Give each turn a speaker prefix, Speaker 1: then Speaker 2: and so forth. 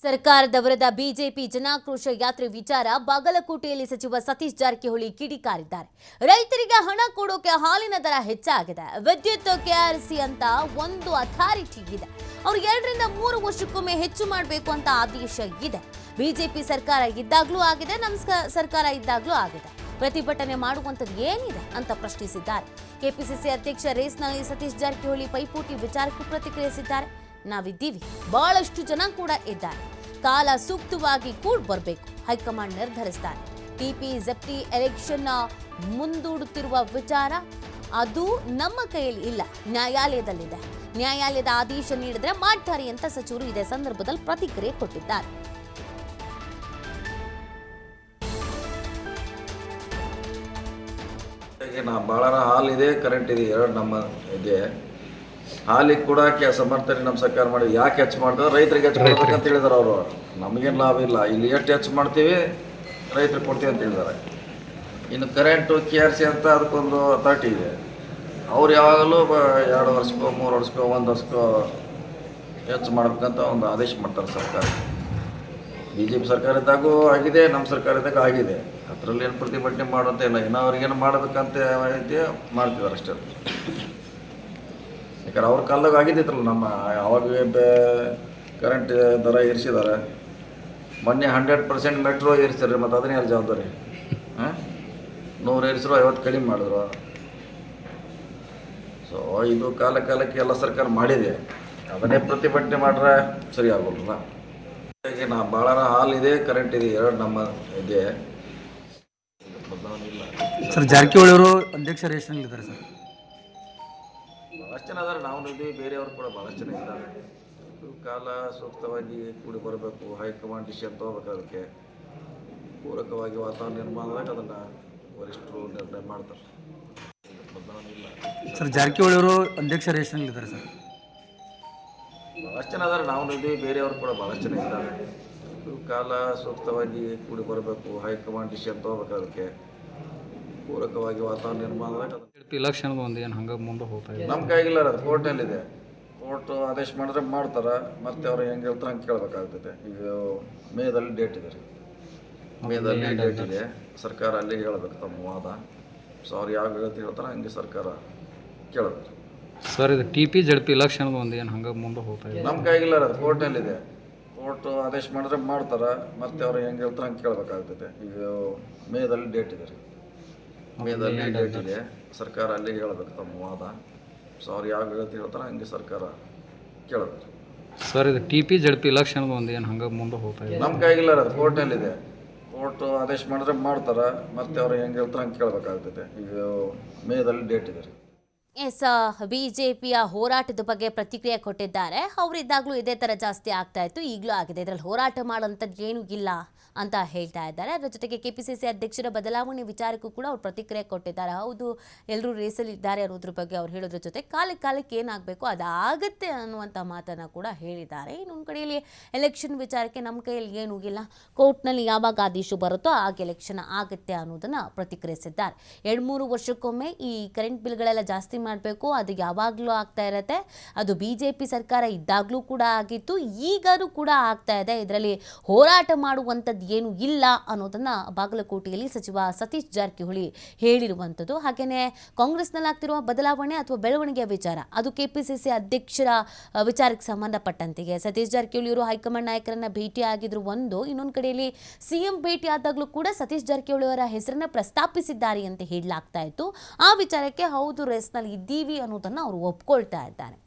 Speaker 1: ಸರ್ಕಾರದ ವಿರುದ್ಧ ಬಿಜೆಪಿ ಜನಾಕ್ರೋಶ ಯಾತ್ರೆ ವಿಚಾರ ಬಾಗಲಕೋಟೆಯಲ್ಲಿ ಸಚಿವ ಸತೀಶ್ ಜಾರಕಿಹೊಳಿ ಕಿಡಿಕಾರಿದ್ದಾರೆ. ರೈತರಿಗೆ ಹಣ ಕೊಡೋಕೆ ಹಾಲಿನ ದರ ಹೆಚ್ಚಾಗಿದೆ. ವಿದ್ಯುತ್ ಕೆಆರ್ಸಿ ಅಂತ ಒಂದು ಅಥಾರಿಟಿ ಇದೆ. ಅವರು 2 ರಿಂದ 3 ವರ್ಷಕ್ಕೊಮ್ಮೆ ಹೆಚ್ಚು ಮಾಡಬೇಕು ಅಂತ ಆದೇಶ ಇದೆ. ಬಿಜೆಪಿ ಸರ್ಕಾರ ಇದ್ದಾಗಲೂ ಆಗಿದೆ, ನಮ್ಮ ಸರ್ಕಾರ ಇದ್ದಾಗಲೂ ಆಗಿದೆ. ಪ್ರತಿಭಟನೆ ಮಾಡುವಂತದ್ದು ಏನಿದೆ ಅಂತ ಪ್ರಶ್ನಿಸಿದ್ದಾರೆ. ಕೆಪಿಸಿಸಿ ಅಧ್ಯಕ್ಷ ರೇಸ್ನಲ್ಲಿ ಸತೀಶ್ ಜಾರಕಿಹೊಳಿ ಪೈಪೋಟಿ ವಿಚಾರಕ್ಕೂ ಪ್ರತಿಕ್ರಿಯಿಸಿದ್ದಾರೆ. ನಾವಿದ್ದೀವಿ, ಬಹಳಷ್ಟು ಜನ ಕೂಡ ಇದ್ದಾರೆ. ಕಾಲ ಸೂಕ್ತವಾಗಿ ಕೂಡ ಬರಬೇಕು, ಹೈಕಮಾಂಡ್ ನಿರ್ಧರಿಸ್ತಾರೆ. ಟಿಪಿ ಜೆಪ್ಟಿ ಎಲೆಕ್ಷನ್ ಮುಂದೂಡುತ್ತಿರುವ ವಿಚಾರ ಅದು ನಮ್ಮ ಕೈಯಲ್ಲಿ ಇಲ್ಲ, ನ್ಯಾಯಾಲಯದಲ್ಲಿದೆ. ನ್ಯಾಯಾಲಯದ ಆದೇಶ ನೀಡಿದ್ರೆ ಮಾಡ್ತಾರೆ ಅಂತ ಸಚಿವರು ಇದೇ ಸಂದರ್ಭದಲ್ಲಿ ಪ್ರತಿಕ್ರಿಯೆ ಕೊಟ್ಟಿದ್ದಾರೆ.
Speaker 2: ಭಾಳ ಹಾಲ್ ಇದೆ, ಕರೆಂಟ್ ಇದೆ, ಎರಡು ನಮ್ಮ ಇದೆ. ಹಾಲಿಗೆ ಕೂಡ ಸಮರ್ಥನೆ ನಮ್ಮ ಸರ್ಕಾರ ಮಾಡಿ ಯಾಕೆ ಹೆಚ್ಚು ಮಾಡ್ತಾರೆ, ರೈತರಿಗೆ ಹೆಚ್ಚು ಮಾಡ್ಬೇಕಂತ ಹೇಳಿದಾರೆ ಅವರು. ನಮಗೇನು ಲಾಭ ಇಲ್ಲ, ಇಲ್ಲಿ ಎಷ್ಟು ಹೆಚ್ಚು ಮಾಡ್ತೀವಿ ರೈತರಿಗೆ ಕೊಡ್ತೀವಿ ಅಂತ ಹೇಳಿದ್ದಾರೆ. ಇನ್ನು ಕರೆಂಟು KRC ಅಂತ ಅದಕ್ಕೊಂದು ಅಥಾರಿಟಿ ಇದೆ. ಅವ್ರು ಯಾವಾಗಲೂ 2 ವರ್ಷಕ್ಕೋ 3 ವರ್ಷಕ್ಕೋ 1 ವರ್ಷಕ್ಕೋ ಹೆಚ್ಚು ಮಾಡ್ಬೇಕಂತ ಒಂದು ಆದೇಶ ಮಾಡ್ತಾರೆ ಸರ್ಕಾರ. BJP ಸರ್ಕಾರ ಇದ್ದಾಗೂ ಆಗಿದೆ, ನಮ್ಮ ಸರ್ಕಾರ ಇದ್ದಾಗ ಆಗಿದೆ. ಅದರಲ್ಲಿ ಏನು ಪ್ರತಿಭಟನೆ ಮಾಡೋಂತ ಇಲ್ಲ. ಇನ್ನು ಅವ್ರಿಗೇನು ಮಾಡಬೇಕಂತ ಐತಿ ಮಾಡ್ತಿದ್ದಾರೆ ಅಷ್ಟೇ. ಯಾಕಂದ್ರೆ ಅವ್ರ ಕಾಲದಾಗ ಆಗಿದ್ದಿತ್ತಲ್ಲ, ನಮ್ಮ ಅವಾಗ ಕರೆಂಟ್ ದರ ಏರಿಸಿದ್ದಾರೆ. ಮೊನ್ನೆ 100% ಮೆಟ್ರೋ ಏರಿಸ್ತಾರೆ, ಮತ್ತು ಅದನ್ನೇ ಯಾರು ಜವಾಬ್ದಾರಿ? 100 ಏರಿಸಿದ್ರು 50 ಕಡಿಮೆ ಮಾಡಿದ್ರು. ಸೊ ಇದು ಕಾಲಕ್ಕೆ ಎಲ್ಲ ಸರ್ಕಾರ ಮಾಡಿದೆ. ಅದನ್ನೇ ಪ್ರತಿಭಟನೆ ಮಾಡ್ರೆ ಸರಿ ಆಗೋಲ್ಲ. ಭಾಳ ಹಾಲ್ ಇದೆ, ಕರೆಂಟ್ ಇದೆ, ಎರಡು ನಮ್ಮ ಇದೆ.
Speaker 3: ಸರ್ ಜಾರಕಿಹೊಳಿ ಅವರು ಅಧ್ಯಕ್ಷ ರೇಷನಲ್ಲಿದ್ದಾರೆ ಸರ್.
Speaker 2: ಭಾಳಷ್ಟು ಜನ ಅದಾರೆ, ನಾವು ಇದ್ದೀವಿ, ಬೇರೆಯವರು ಕೂಡ ಭಾಳಷ್ಟು ಜನ ಇದ್ದಾರೆ. ಕಾಲ ಸೂಕ್ತವಾಗಿ ಕೂಡಿ ಬರಬೇಕು, ಹೈಕಮಾಂಡ್ ಡಿಸಿಷನ್ ತೊಗೋಬೇಕು. ಅದಕ್ಕೆ ಪೂರಕವಾಗಿ ವಾತಾವರಣ ನಿರ್ಮಾಣದಾಗ ಅದನ್ನು ವರಿಷ್ಠರು ನಿರ್ಣಯ ಮಾಡ್ತಾರೆ.
Speaker 3: ಸರ್ ಜಾರಕಿಹೊಳಿ ಅವರು ಅಧ್ಯಕ್ಷ ರೇಷನಲ್ಲಿದ್ದಾರೆ ಸರ್.
Speaker 2: ಭಾಳಷ್ಟು ಜನ ಅದಾರೆ, ನಾವು ಇದ್ದೀವಿ, ಬೇರೆಯವರು ಕೂಡ ಭಾಳಷ್ಟು ಜನ ಇದ್ದಾರೆ. ಕಾಲ ಸೂಕ್ತವಾಗಿ ಕೂಡಿ ಬರಬೇಕು, ಹೈಕಮಾಂಡ್ ಡಿಸಿಷನ್ ತೊಗೋಬೇಕು. ಅದಕ್ಕೆ ಪೂರಕವಾಗಿ ವಾತಾವರಣ ನಿರ್ಮಾಣದಾಗ
Speaker 3: ಇಲೆಕ್ಷನ್ ಒಂದು ಏನು ಹಂಗೆ ಮುಂದೆ ಹೋಗ್ತಾ ಇದೆ.
Speaker 2: ನಮ್ಮ ಕೈಗಿಲ್ಲ, ಅದು ಕೋರ್ಟ್ನಲ್ಲಿದೆ. ಕೋರ್ಟ್ ಆದೇಶ ಮಾಡಿದ್ರೆ ಮಾಡ್ತಾರೆ, ಮತ್ತೆ ಅವ್ರು ಹೆಂಗೆ ಹೇಳ್ತಾರೆ ಹಂಗೆ ಕೇಳಬೇಕಾಗ್ತದೆ. ಈಗ ಮೇದಲ್ಲಿ ಡೇಟ್ ಇದೆ, ಮೇದಲ್ಲಿ ಡೇಟ್ ಇದೆ. ಸರ್ಕಾರ ಅಲ್ಲಿ ಹೇಳ್ಬೇಕು ತಮ್ಮ ವಾದ. ಸೊ ಅವ್ರು ಯಾವ ಹೇಳ್ತಾರೆ ಹಂಗೆ ಸರ್ಕಾರ ಕೇಳಬೇಕು.
Speaker 3: ಸರ್ ಇದು TP ZP ಇಲೆಕ್ಷನ್ ಒಂದು ಏನು ಹಂಗೆ ಮುಂದೆ ಹೋಗ್ತಾ ಇದೆ.
Speaker 2: ನಮ್ಮ ಕೈಗಿಲ್ಲ, ಅದು ಕೋರ್ಟ್ನಲ್ಲಿದೆ. ಕೋರ್ಟ್ ಆದೇಶ ಮಾಡಿದ್ರೆ ಮಾಡ್ತಾರೆ, ಮತ್ತೆ ಅವ್ರು ಹೆಂಗೆ ಹೇಳ್ತಾರೆ ಹಂಗೆ ಕೇಳಬೇಕಾಗ್ತದೆ. ಈಗ ಮೇದಲ್ಲಿ ಡೇಟ್ ಇದೆ, ಮೇದಲ್ಲಿ ಡೇಟ್ ಇದೆ. ಸರ್ಕಾರ ಅಲ್ಲಿ ಹೇಳ್ಬೇಕು ತಮ್ಮ ವಾದ. ಸೊ ಅವ್ರು ಯಾವ ಹೇಳ್ತಾರೆ ಹಂಗೆ ಸರ್ಕಾರ ಕೇಳಬೇಕು.
Speaker 3: ಸರ್ ಇದು TP ZP ಇಲೆಕ್ಷನ್ ಒಂದು ಏನು ಹಂಗೆ ಮುಂದೆ ಹೋಗ್ತಾ ಇದೆ.
Speaker 2: ನಮ್ಮ ಕೈಗಿಲ್ಲ, ಅದು ಕೋರ್ಟ್ನಲ್ಲಿದೆ. ಕೋರ್ಟ್ ಆದೇಶ ಮಾಡಿದ್ರೆ ಮಾಡ್ತಾರೆ, ಮತ್ತೆ ಅವ್ರು ಹೆಂಗೆ ಹೇಳ್ತಾರೆ ಹಂಗೆ ಕೇಳಬೇಕಾಗ್ತದೆ. ಈಗ ಮೇದಲ್ಲಿ ಡೇಟ್ ಇದೆ.
Speaker 1: ಬಿಜೆಪಿಯ ಹೋರಾಟದ ಬಗ್ಗೆ ಪ್ರತಿಕ್ರಿಯೆ ಕೊಟ್ಟಿದ್ದಾರೆ. ಅವರಿದ್ದಾಗಲೂ ಇದೇ ಥರ ಜಾಸ್ತಿ ಆಗ್ತಾ ಇತ್ತು, ಈಗಲೂ ಆಗಿದೆ. ಇದರಲ್ಲಿ ಹೋರಾಟ ಮಾಡೋಂಥದ್ದು ಏನೂ ಇಲ್ಲ ಅಂತ ಹೇಳ್ತಾ ಇದ್ದಾರೆ. ಅದರ ಜೊತೆಗೆ ಕೆಪಿಸಿಸಿ ಅಧ್ಯಕ್ಷರ ಬದಲಾವಣೆ ವಿಚಾರಕ್ಕೂ ಕೂಡ ಅವ್ರು ಪ್ರತಿಕ್ರಿಯೆ ಕೊಟ್ಟಿದ್ದಾರೆ. ಹೌದು, ಎಲ್ಲರೂ ರೇಸಲ್ಲಿ ಇದ್ದಾರೆ ಅನ್ನೋದ್ರ ಬಗ್ಗೆ ಅವ್ರು ಹೇಳೋದ್ರ ಜೊತೆ ಕಾಲಕ್ಕೆ ಏನಾಗಬೇಕು ಅದಾಗುತ್ತೆ ಅನ್ನುವಂಥ ಮಾತನ್ನು ಕೂಡ ಹೇಳಿದ್ದಾರೆ. ಇನ್ನೊಂದು ಕಡೆಯಲ್ಲಿ ಎಲೆಕ್ಷನ್ ವಿಚಾರಕ್ಕೆ ನಮ್ಮ ಕೈಯಲ್ಲಿ ಏನೂ ಇಲ್ಲ, ಕೋರ್ಟ್ನಲ್ಲಿ ಯಾವಾಗ ಆದೇಶ ಬರುತ್ತೋ ಆಗ ಎಲೆಕ್ಷನ್ ಆಗುತ್ತೆ ಅನ್ನೋದನ್ನು ಪ್ರತಿಕ್ರಿಯಿಸಿದ್ದಾರೆ. 2-3 ವರ್ಷಕ್ಕೊಮ್ಮೆ ಈ ಕರೆಂಟ್ ಬಿಲ್ಗಳೆಲ್ಲ ಜಾಸ್ತಿ ಮಾಡಬೇಕು, ಅದು ಯಾವಾಗಲೂ ಆಗ್ತಾ ಇರುತ್ತೆ. ಅದು ಬಿಜೆಪಿ ಸರ್ಕಾರ ಇದ್ದಾಗಲೂ ಕೂಡ ಆಗಿತ್ತು, ಈಗಲೂ ಕೂಡ ಆಗ್ತಾ ಇದೆ. ಇದರಲ್ಲಿ ಹೋರಾಟ ಮಾಡುವಂಥದ್ದು ಏನು ಇಲ್ಲ ಅನ್ನೋದನ್ನ ಬಾಗಲಕೋಟೆಯಲ್ಲಿ ಸಚಿವ ಸತೀಶ್ ಜಾರಕಿಹೊಳಿ ಹೇಳಿರುವಂಥದ್ದು. ಹಾಗೆಯೇ ಕಾಂಗ್ರೆಸ್ನಲ್ಲಿ ಆಗ್ತಿರುವ ಬದಲಾವಣೆ ಅಥವಾ ಬೆಳವಣಿಗೆಯ ವಿಚಾರ ಅದು ಕೆಪಿಸಿಸಿ ಅಧ್ಯಕ್ಷರ ವಿಚಾರಕ್ಕೆ ಸಂಬಂಧಪಟ್ಟಂತೆಗೆ ಸತೀಶ್ ಜಾರಕಿಹೊಳಿ ಅವರು ಹೈಕಮಾಂಡ್ ನಾಯಕರನ್ನ ಭೇಟಿ ಆಗಿದ್ರು ಒಂದು. ಇನ್ನೊಂದು ಕಡೆಯಲ್ಲಿ CM ಭೇಟಿ ಆದಾಗಲೂ ಕೂಡ ಸತೀಶ್ ಜಾರಕಿಹೊಳಿ ಅವರ ಹೆಸರನ್ನ ಪ್ರಸ್ತಾಪಿಸಿದ್ದಾರೆ ಅಂತ ಹೇಳಲಾಗ್ತಾ ಇತ್ತು. ಆ ವಿಚಾರಕ್ಕೆ ಹೌದು ರೇಸ್ನಲ್ಲಿ ಇದ್ದೀವಿ ಅನ್ನೋದನ್ನು ಅವರು ಒಪ್ಕೊಳ್ತಾ ಇದ್ದಾರೆ.